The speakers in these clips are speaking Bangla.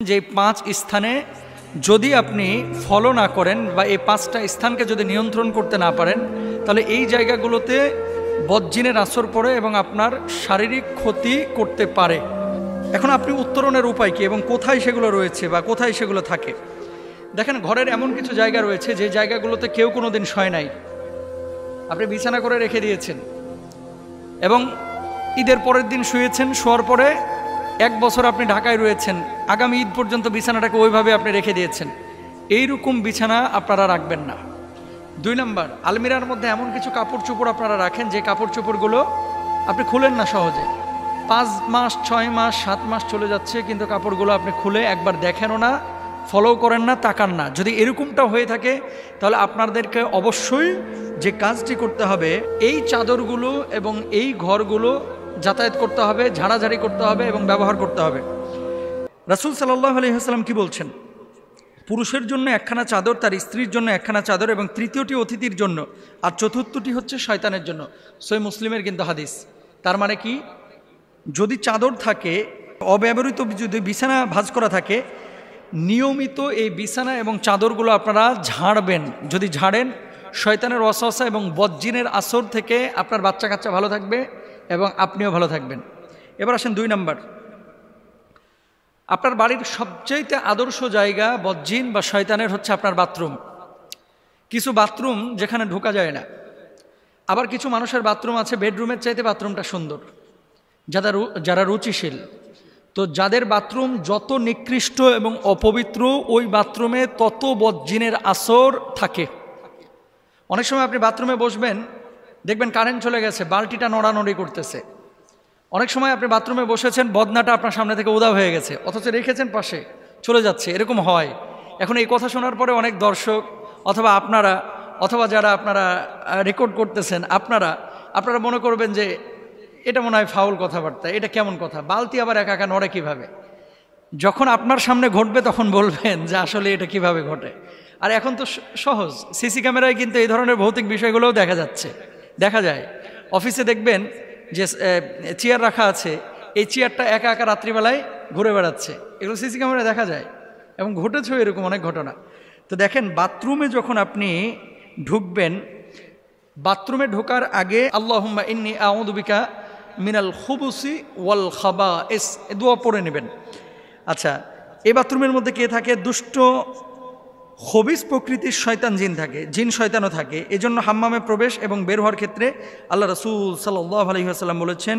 যে 5 স্থানে যদি আপনি ফলো না করেন বা এই 5টা স্থানকে যদি নিয়ন্ত্রণ করতে না পারেন, তাহলে এই জায়গাগুলোতে বদজিনের আসর পড়ে এবং আপনার শারীরিক ক্ষতি করতে পারে। এখন আপনি উত্তরণের উপায় কি এবং কোথায় সেগুলো রয়েছে বা কোথায় সেগুলো থাকে? দেখেন, ঘরের এমন কিছু জায়গা রয়েছে যে জায়গাগুলোতে কেউ কোনো দিন শয় নাই, আপনি বিছানা করে রেখে দিয়েছেন এবং ঈদের পরের দিন শুয়েছেন, শোয়ার পরে 1 বছর আপনি ঢাকায় রয়েছেন, আগামী ঈদ পর্যন্ত বিছানাটাকে ওইভাবে আপনি রেখে দিয়েছেন। এইরকম বিছানা আপনারা রাখবেন না। 2 নম্বর, আলমিরার মধ্যে এমন কিছু কাপড় চোপড় আপনারা রাখেন যে কাপড় চোপড়গুলো আপনি খুলেন না সহজে। 5 মাস 6 মাস 7 মাস চলে যাচ্ছে, কিন্তু কাপড়গুলো আপনি খুলে একবার দেখেনও না, ফলো করেন না, তাকান না। যদি এরকমটা হয়ে থাকে, তাহলে আপনাদেরকে অবশ্যই যে কাজটি করতে হবে, এই চাদরগুলো এবং এই ঘরগুলো যাতায়াত করতে হবে, ঝাড়াঝাড়ি করতে হবে এবং ব্যবহার করতে হবে। রাসূল সাল্লাল্লাহু আলাইহি ওয়াসাল্লাম কি বলছেন? পুরুষের জন্য 1খানা চাদর, তার স্ত্রীর জন্য 1খানা চাদর এবং তৃতীয়টি অতিথির জন্য, আর চতুর্থটি হচ্ছে শয়তানের জন্য। সহিহ মুসলিমের কিন্তু হাদিস। তার মানে কি, যদি চাদর থাকে, অব্যবহৃত যদি বিছানা ভাঁজ করা থাকে, নিয়মিত এই বিছানা এবং চাদরগুলো আপনারা ঝাড়বেন। যদি ঝাড়েন, শয়তানের ওয়াসওয়াসা এবং বদজিনের আসর থেকে আপনার বাচ্চা কাচ্চা ভালো থাকবে এবং আপনিও ভালো থাকবেন। এবার আসেন 2 নম্বর, আপনার বাড়ির সবচেয়ে আদর্শ জায়গা বদজিন বা শয়তানের হচ্ছে আপনার বাথরুম। কিছু বাথরুম যেখানে ঢোকা যায় না, আবার কিছু মানুষের বাথরুম আছে বেডরুমের চাইতে বাথরুমটা সুন্দর, যারা রুচিশীল। তো যাদের বাথরুম যত নিকৃষ্ট এবং অপবিত্র, ওই বাথরুমে তত বদজিনের আসর থাকে। অনেক সময় আপনি বাথরুমে বসবেন, দেখবেন কারেন্ট চলে গেছে, বালতিটা নড়ানড়ি করতেছে। অনেক সময় আপনি বাথরুমে বসেছেন, বদনাটা আপনার সামনে থেকে উধাও হয়ে গেছে, অথচ রেখেছেন পাশে, চলে যাচ্ছে। এরকম হয়। এখন এই কথা শোনার পরে অনেক দর্শক অথবা আপনারা অথবা যারা আপনারা রেকর্ড করতেছেন, আপনারা মনে করবেন যে এটা মনে হয় ফাউল কথাবার্তা, এটা কেমন কথা, বালতি আবার একা একা নড়ে কীভাবে? যখন আপনার সামনে ঘটবে তখন বলবেন যে আসলে এটা কিভাবে ঘটে। আর এখন তো সহজ, সিসি ক্যামেরায় কিন্তু এই ধরনের ভৌতিক বিষয়গুলোও দেখা যায়। অফিসে দেখবেন যে চেয়ার রাখা আছে, এই চেয়ারটা একা একা রাত্রিবেলায় ঘুরে বেড়াচ্ছে, এগুলো সিসি ক্যামেরায় দেখা যায় এবং ঘটেছেও এরকম অনেক ঘটনা। তো দেখেন, বাথরুমে যখন আপনি ঢুকবেন, বাথরুমে ঢোকার আগে আল্লাহুম্মা ইন্নী আউযু বিকা মিনাল খুবুসি ওয়াল খাবাইস দোয়া পড়ে নেবেন। আচ্ছা, এই বাথরুমের মধ্যে কে থাকে? দুষ্ট খবিস প্রকৃতির শয়তান জিন থাকে, জিন শয়তানও থাকে। এজন্য হাম্মামে প্রবেশ এবং বের হওয়ার ক্ষেত্রে আল্লাহ রাসূল সাল্লাল্লাহু আলাইহি ওয়াসাল্লাম বলেছেন,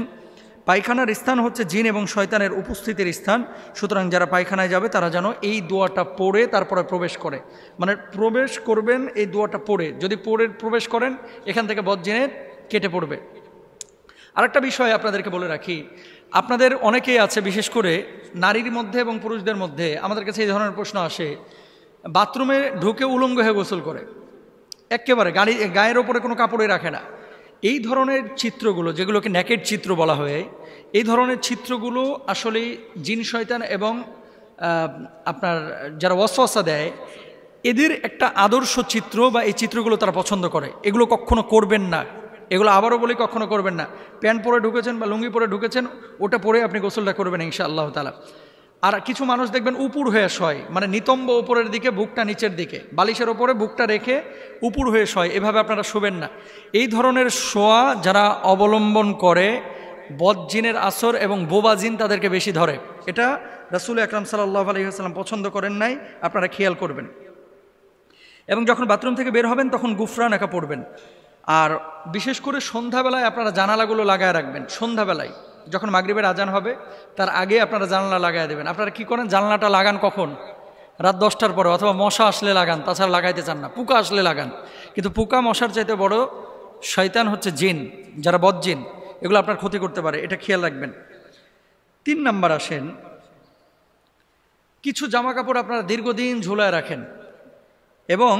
পায়খানার স্থান হচ্ছে জিন এবং শয়তানের উপস্থিতির স্থান। সুতরাং যারা পায়খানায় যাবে তারা যেন এই দোয়াটা পড়ে তারপরে প্রবেশ করে, মানে প্রবেশ করবেন এই দোয়াটা পড়ে। যদি পড়ে প্রবেশ করেন, এখান থেকে বদজিনের কেটে পড়বে। আরেকটা বিষয় আপনাদেরকে বলে রাখি, আপনাদের অনেকেই আছে, বিশেষ করে নারীর মধ্যে এবং পুরুষদের মধ্যে আমাদের কাছে এই ধরনের প্রশ্ন আসে, বাথরুমে ঢুকে উলঙ্গ হয়ে গোসল করে, একেবারে গায়ের ওপরে কোনো কাপড়ে রাখে না। এই ধরনের চিত্রগুলো, যেগুলোকে নেকেড চিত্র বলা হয়, এই ধরনের চিত্রগুলো আসলে জিন শয়তান এবং আপনার যারা ওয়াসওয়াসা দেয়, এদের একটা আদর্শ চিত্র বা এই চিত্রগুলো তারা পছন্দ করে। এগুলো কখনো করবেন না, এগুলো আবারও বলি কখনো করবেন না। প্যান্ট পরে ঢুকেছেন বা লুঙ্গি পরে ঢুকেছেন, ওটা পরে আপনি গোসলটা করবেন ইনশাআল্লাহ তাআলা। আর কিছু মানুষ দেখবেন উপুর হয়ে শয়, মানে নিতম্ব উপরের দিকে, বুকটা নিচের দিকে, বালিশের ওপরে বুকটা রেখে উপুর হয়ে শয়, এভাবে আপনারা শোবেন না। এই ধরনের শোয়া যারা অবলম্বন করে, বদজিনের আসর এবং বোবা জিন তাদেরকে বেশি ধরে। এটা রাসূল আকরাম সাল্লাল্লাহু আলাইহি ওয়াসাল্লাম পছন্দ করেন নাই, আপনারা খেয়াল করবেন। এবং যখন বাথরুম থেকে বের হবেন তখন গুফরান একা পড়বেন। আর বিশেষ করে সন্ধ্যাবেলায় আপনারা জানালাগুলো লাগায় রাখবেন। সন্ধ্যাবেলায় যখন মাগরিবের আজান হবে তার আগে আপনারা জানালা লাগায় দেবেন। আপনারা কি করেন, জানালাটা লাগান কখন? রাত 10টার পরে, অথবা মশা আসলে লাগান, তাছাড়া লাগাইতে চান না। পোকা আসলে লাগান, কিন্তু পোকা মশার চাইতে বড় শয়তান হচ্ছে জিন, যারা বদজিন, এগুলো আপনার ক্ষতি করতে পারে, এটা খেয়াল রাখবেন। 3 নম্বর আসেন, কিছু জামা কাপড় আপনারা দীর্ঘদিন ঝুলায় রাখেন এবং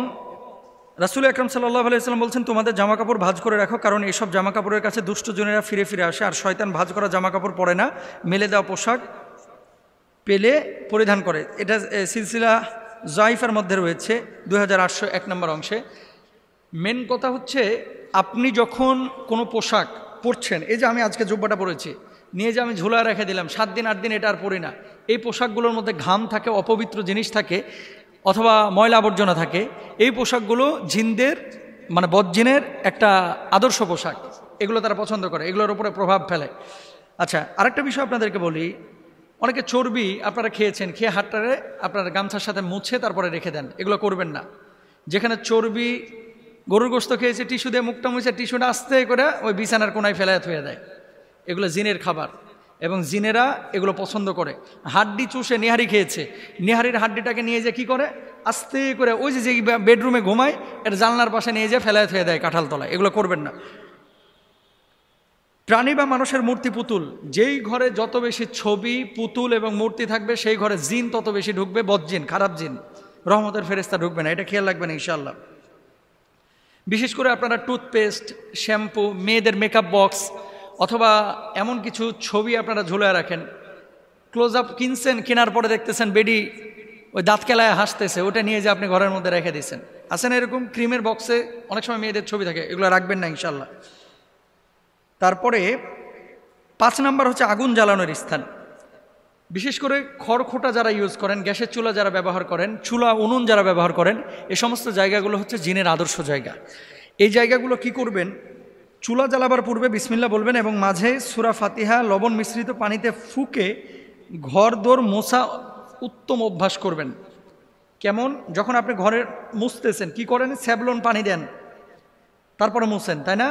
রাসূল আকরাম সাল্লাল্লাহু আলাইহি ওয়াসাল্লাম বলছেন, তোমাদের জামা কাপড় ভাঁজ করে রাখো, কারণ এইসব জামা কাপড়ের কাছে দুষ্ট জনেরা ফিরে ফিরে আসে, আর শয়তান ভাঁজ করা জামা কাপড় পরে না, মেলে দেওয়া পোশাক পেলে পরিধান করে। এটা সিলসিলা জাইফার মধ্যে রয়েছে 2801 নম্বর অংশে। মেন কথা হচ্ছে, আপনি যখন কোনো পোশাক পরছেন, এই যে আমি আজকে জুব্বাটা পরেছি, নিয়ে যে আমি ঝুলায় রেখে দিলাম, 7 দিন 8 দিন এটা আর পরি না। এই পোশাকগুলোর মধ্যে ঘাম থাকে, অপবিত্র জিনিস থাকে, অথবা ময়লা আবর্জনা থাকে। এই পোশাকগুলো জিনদের মানে বদজিনের একটা আদর্শ পোশাক, এগুলো তারা পছন্দ করে, এগুলোর উপরে প্রভাব ফেলে। আচ্ছা, আরেকটা বিষয় আপনাদেরকে বলি, অনেকে চর্বি আপনারা খেয়েছেন, খেয়ে হাতটারে আপনার গামছার সাথে মুছে তারপরে রেখে দেন, এগুলো করবেন না। যেখানে চর্বি, গরুর গোস্ত খেয়েছে, টিস্যু দিয়ে মুখটা মুছে টিস্যুটা আস্তে করে ওই বিছানার কোনায় ফেলায় থুয়ে দেয়, এগুলো জিনের খাবার এবং জিনেরা এগুলো পছন্দ করে। হাড্ডি চুষে নিহারি খেয়েছে, নিহারির হাড্ডিটাকে নিয়ে যে কি করে আস্তে করে ওই যে বেডরুমে ঘুমায় এটা জানলার পাশে নিয়ে যে ফেলায় থুয়ে দেয় কাঁঠাল তলায়, এগুলো করবেন না। প্রাণী বা মানুষের মূর্তি, পুতুল, যেই ঘরে যত বেশি ছবি, পুতুল এবং মূর্তি থাকবে সেই ঘরে জিন তত বেশি ঢুকবে, বদজিন, খারাপ জিন, রহমতের ফেরেশতা ঢুকবে না, এটা খেয়াল রাখবেন ইনশাআল্লাহ। বিশেষ করে আপনারা টুথপেস্ট, শ্যাম্পু, মেয়েদের মেকআপ বক্স অথবা এমন কিছু ছবি আপনারা ঝুলিয়ে রাখেন, ক্লোজ আপ কিনছেন, কেনার পরে দেখতেছেন বেডি ওই দাঁত কেলায় হাসতেছে, ওটা নিয়ে যে আপনি ঘরের মধ্যে রেখে দিচ্ছেন। আছে না এরকম? ক্রিমের বক্সে অনেক সময় মেয়েদের ছবি থাকে, এগুলো রাখবেন না ইনশাআল্লাহ। তারপরে 5 নাম্বার হচ্ছে আগুন জ্বালানোর স্থান। বিশেষ করে খড়খোটা যারা ইউজ করেন, গ্যাসের চুলা যারা ব্যবহার করেন, চুলা উনুন যারা ব্যবহার করেন, এই সমস্ত জায়গাগুলো হচ্ছে জিনের আদর্শ জায়গা। এই জায়গাগুলো কি করবেন? চুলা জ্বালাবার পূর্বে বিসমিল্লাহ বলবেন এবং মাঝে সূরা ফাতিহা লবণ মিশ্রিত পানিতে ফুঁকে ঘর দোর মোছা উত্তম অভ্যাস করবেন। কেমন? যখন আপনি ঘরের মুছতেছেন কি করেন? স্যাভলন পানি দেন, তারপরে মুছেন, তাই না?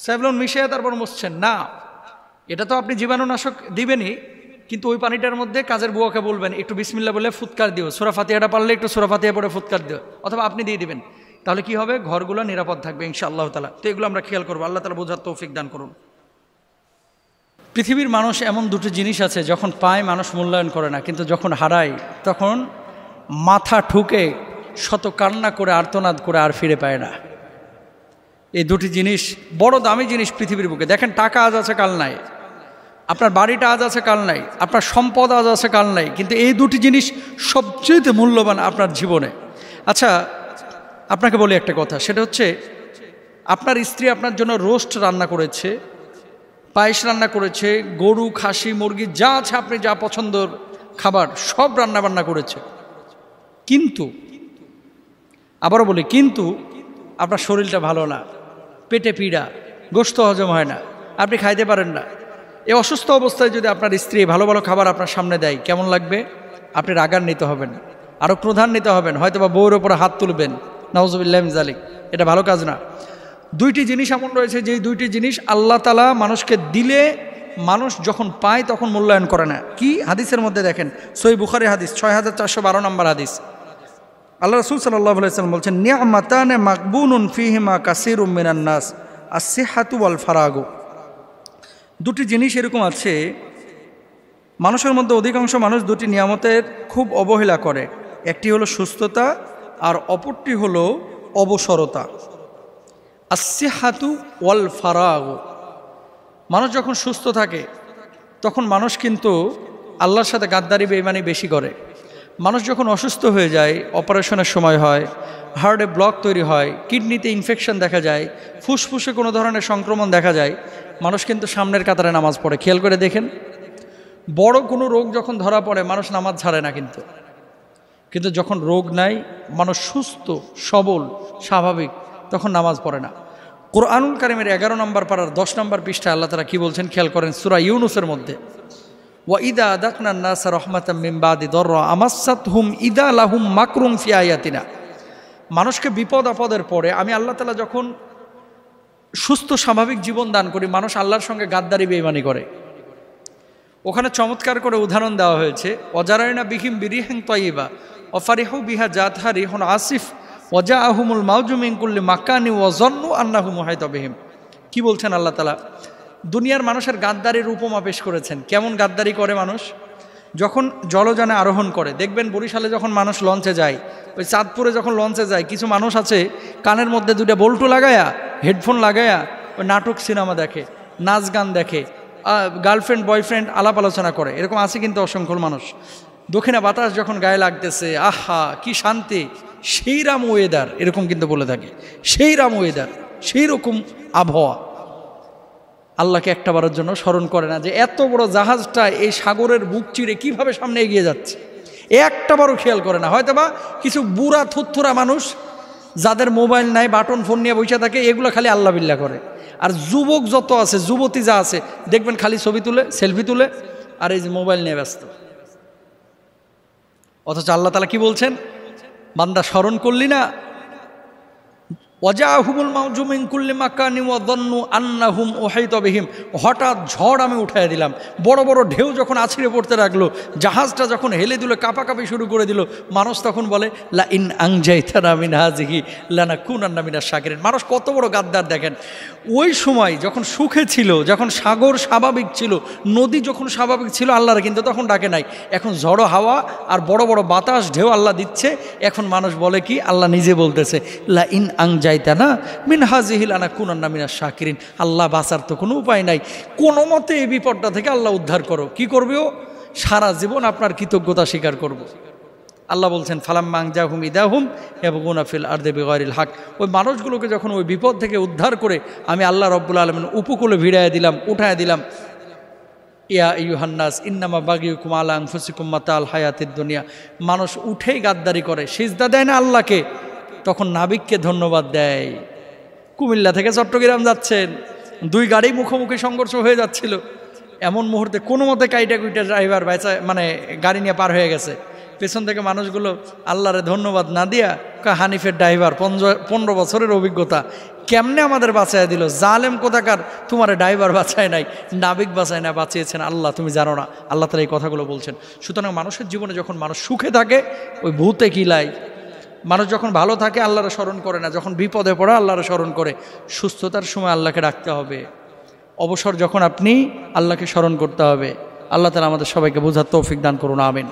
স্যাভলন মিশিয়ে তারপর মুছছেন না, এটা তো আপনি জীবাণুনাশক দিবেনই, কিন্তু ওই পানিটার মধ্যে কাজের বুয়াকে বলবেন একটু বিসমিল্লাহ বলে ফুৎকার দিও, সূরা ফাতিহাটা পারলে একটু সূরা ফাতিহা পড়ে ফুৎকার দিও, অথবা আপনি দিয়ে দিবেন, তাহলে কি হবে? ঘরগুলো নিরাপদ থাকবে ইনশাআল্লাহ তাআলা। তো এগুলো আমরা খেয়াল করবো, আল্লাহ তাআলা বোঝার তৌফিক দান করুন। পৃথিবীর মানুষ এমন দুটো জিনিস আছে, যখন পায় মানুষ মূল্যায়ন করে না, কিন্তু যখন হারায় তখন মাথা ঠুকে শত কান্না করে আর্তনাদ করে আর ফিরে পায় না। এই দুটি জিনিস বড় দামি জিনিস পৃথিবীর বুকে। দেখেন, টাকা আজ আছে কাল নাই, আপনার বাড়িটা আজ আছে কাল নাই, আপনার সম্পদ আজ আছে কাল নাই, কিন্তু এই দুটি জিনিস সবচেয়ে মূল্যবান আপনার জীবনে। আচ্ছা, আপনাকে বলি একটা কথা, সেটা হচ্ছে আপনার স্ত্রী আপনার জন্য রোস্ট রান্না করেছে, পায়েস রান্না করেছে, গরু, খাসি, মুরগি যা আছে আপনি যা পছন্দের খাবার সব রান্না বান্না করেছে, কিন্তু আবারও বলি কিন্তু আপনার শরীরটা ভালো না, পেটে পীড়া, গোশত হজম হয় না, আপনি খাইতে পারেন না। এই অসুস্থ অবস্থায় যদি আপনার স্ত্রী ভালো ভালো খাবার আপনার সামনে দেয়, কেমন লাগবে? আপনি রাগান্বিত হবেন, আরও ক্রোধান্বিত হবেন, হয়তো বা বউয়ের ওপরে হাত তুলবেন, নাউজুবিল্লাহ মিন যালিক। এটা ভালো কাজ না। দুইটি জিনিস এমন রয়েছে যেই দুইটি জিনিস আল্লাহ তাআলা মানুষকে দিলে মানুষ যখন পায় তখন মূল্যায়ন করে না। কি? হাদিসের মধ্যে দেখেন, সহিহ বুখারী হাদিস 6412 নম্বর হাদিস, আল্লাহ রাসূল সাল্লাল্লাহু আলাইহি ওয়াসাল্লাম বলছেন, নি'মাতানে মাকবুনুন ফীহিমা কাসীরুম মিনান নাস, আস-সিহহাতু ওয়াল ফারাগু। দুটি জিনিস এরকম আছে, মানুষের মধ্যে অধিকাংশ মানুষ দুটি নিয়ামতের খুব অবহেলা করে। একটি হলো সুস্থতা আর অপরটি হলো অবসরতা। আস-সিহহাতু ওয়াল ফারাগু। মানুষ যখন সুস্থ থাকে তখন মানুষ কিন্তু আল্লাহর সাথে গাদ্দারি বেঈমানি বেশি করে। মানুষ যখন অসুস্থ হয়ে যায়, অপারেশনের সময় হয়, হার্টে ব্লক তৈরি হয়, কিডনিতে ইনফেকশন দেখা যায়, ফুসফুসে কোনো ধরনের সংক্রমণ দেখা যায়, মানুষ কিন্তু সামনের কাতারে নামাজ পড়ে। খেয়াল করে দেখেন, বড় কোনো রোগ যখন ধরা পড়ে মানুষ নামাজ ছাড়ে না, কিন্তু যখন রোগ নাই, মানুষ সুস্থ সবল স্বাভাবিক, তখন নামাজ পড়ে না। কোরআনুল কারীমের 11 নম্বর পারার 10 নম্বর পৃষ্ঠায় আল্লাহ তাআলা কি বলছেন খেয়াল করেন, সূরা ইউনূসের মধ্যে, ওয়াইদা আযাকনা নাসা রাহমাতাম মিন বাদি দাররা আমাসাতহুম ইদা লাহুম মাকরুম ফি আয়াতিনা। মানুষকে বিপদ আপদের পরে আমি আল্লাহ তাআলা যখন সুস্থ স্বাভাবিক জীবন দান করি, মানুষ আল্লাহর সঙ্গে গাদ্দারি বেঈমানি করে। ওখানে চমৎকার করে উদাহরণ দেওয়া হয়েছে, ওয়াজারাইনা বিহিম বিরিহিন তাইয়্যিবা ওয়াফারিহু বিহা জাতহা রিহুন আসিফ ওয়াজাআহুমুল মাউজু মিন কুল্লি মাকানি ওয়াযান্নু আন্নাহু মুহাইতা বিহিম। কি বলছেন আল্লাহ তাআলা? দুনিয়ার মানুষের গাদ্দারির উপমা পেশ করেছেন। কেমন গাদ্দারি করে মানুষ? যখন জলযানে আরোহণ করে, দেখবেন বরিশালে যখন মানুষ লঞ্চে যায়, ওই চাঁদপুরে যখন লঞ্চে যায়, কিছু মানুষ আছে কানের মধ্যে দুইটা বল্টু লাগায়া, হেডফোন লাগায়া ওই নাটক সিনেমা দেখে, নাচ গান দেখে, গার্লফ্রেন্ড বয়ফ্রেন্ড আলাপ আলোচনা করে, এরকম আছে কিন্তু অসংখ্য মানুষ। দক্ষিণা বাতাস যখন গায়ে লাগতেছে, আহা কি শান্তি, সেই রাম ওয়েদার, এরকম কিন্তু বলে থাকে, সেই রাম ওয়েদার, সেই রকম আবহাওয়া। আল্লাহকে একটাবারের জন্য স্মরণ করে না, যে এত বড় জাহাজটা এই সাগরের বুক চিরে কীভাবে সামনে এগিয়ে যাচ্ছে, একটাবারও খেয়াল করে না। হয়তোবা কিছু বুড়া থুত্থুরা মানুষ যাদের মোবাইল নাই, বাটন ফোন নিয়ে বসে থাকে, এগুলো খালি আল্লাহ বিল্লাহ করে। আর যুবক যত আছে, যুবতী যা আছে, দেখবেন খালি ছবি তুলে, সেলফি তুলে, আর এই যে মোবাইল নিয়ে ব্যস্ত। অথচ আল্লাহ তাআলা কি বলছেন, বান্দা স্মরণ করলি না, ওয়াজাহুমুল মাউজু মিন কুল্লি মাকানি ওয়া যান্নু আন্নাহুম উহাইতা বিহিম, হঠাৎ ঝড় আমি উঠায় দিলাম, বড় বড় ঢেউ যখন আছড়ে পড়তে লাগলো, জাহাজটা যখন হেলে দিল, কাঁপাকাঁপি শুরু করে দিল, মানুষ তখন বলে লা ইন আনজাইতানা মিন হাযিহি লানাকুনান্না মিনাশ শাকিরিন। মানুষ কত বড় গাদ্দার দেখেন। ওই সময় যখন সুখে ছিল, যখন সাগর স্বাভাবিক ছিল, নদী যখন স্বাভাবিক ছিল, আল্লাহর কিন্তু তখন ডাকে নাই। এখন ঝড়ো হাওয়া আর বড় বড় বাতাস ঢেউ আল্লাহ দিচ্ছে, এখন মানুষ বলে কি, আল্লাহ নিজে বলতেছে লা ইন আনজাইতানা মিন হাযিহি লানাকুনান্না মিনাশ শাকিরিন। আল্লাহ বাঁচার তো কোনো উপায় নাই, কোনো মতে এই বিপদটা থেকে আল্লাহ উদ্ধার করো। কি করবে ও? সারা জীবন আপনার কৃতজ্ঞতা স্বীকার করব। আল্লাহ বলছেন ফালাম্মা আনজাহুম ইদাহুম ইয়াবগুনা ফিল আরদি বিগাইরিল হক। ওই মানুষগুলোকে যখন ওই বিপদ থেকে উদ্ধার করে আমি আল্লাহ রাব্বুল আলামিন উপকূলে ভিড়ায় দিলাম, উঠায় দিলাম, ইয়া আইয়ুহান নাস ইন্নামা বাগিয়ুকুম আলা আনফুসিকুম মাতাল হায়াতিদ দুনিয়া। মানুষ উঠেই গাদ্দারি করে, সিজদা দেয় না আল্লাহকে, তখন নাবিককে ধন্যবাদ দেয়। কুমিল্লা থেকে চট্টগ্রাম যাচ্ছেন, দুই গাড়ি মুখোমুখি সংঘর্ষ হয়ে যাচ্ছিল, এমন মুহূর্তে কোনো মতে কাইটা কুইটা ড্রাইভার মানে গাড়ি নিয়ে পার হয়ে গেছে। পেছন থেকে মানুষগুলো আল্লাহরে ধন্যবাদ না দিয়া হানিফের ড্রাইভার, 15 বছরের অভিজ্ঞতা, কেমনে আমাদের বাঁচায় দিল, জালেম কোথাকার, তোমার ড্রাইভার বাঁচায় নাই, নাবিক বাঁচায় না, বাঁচিয়েছেন আল্লাহ, তুমি জানো না। আল্লাহ তাআলা এই কথাগুলো বলছেন। সুতরাং মানুষের জীবনে যখন মানুষ সুখে থাকে, ওই ভূতে কিলাই। মানুষ যখন ভালো থাকে আল্লাহরে স্মরণ করে না, যখন বিপদে পড়ে আল্লাহরে স্মরণ করে। সুস্থতার সময় আল্লাহকে ডাকতে হবে, অবসর যখন আপনি আল্লাহকে স্মরণ করতে হবে। আল্লাহ তাআলা আমাদের সবাইকে বোঝার তৌফিক দান করুন, আমিন।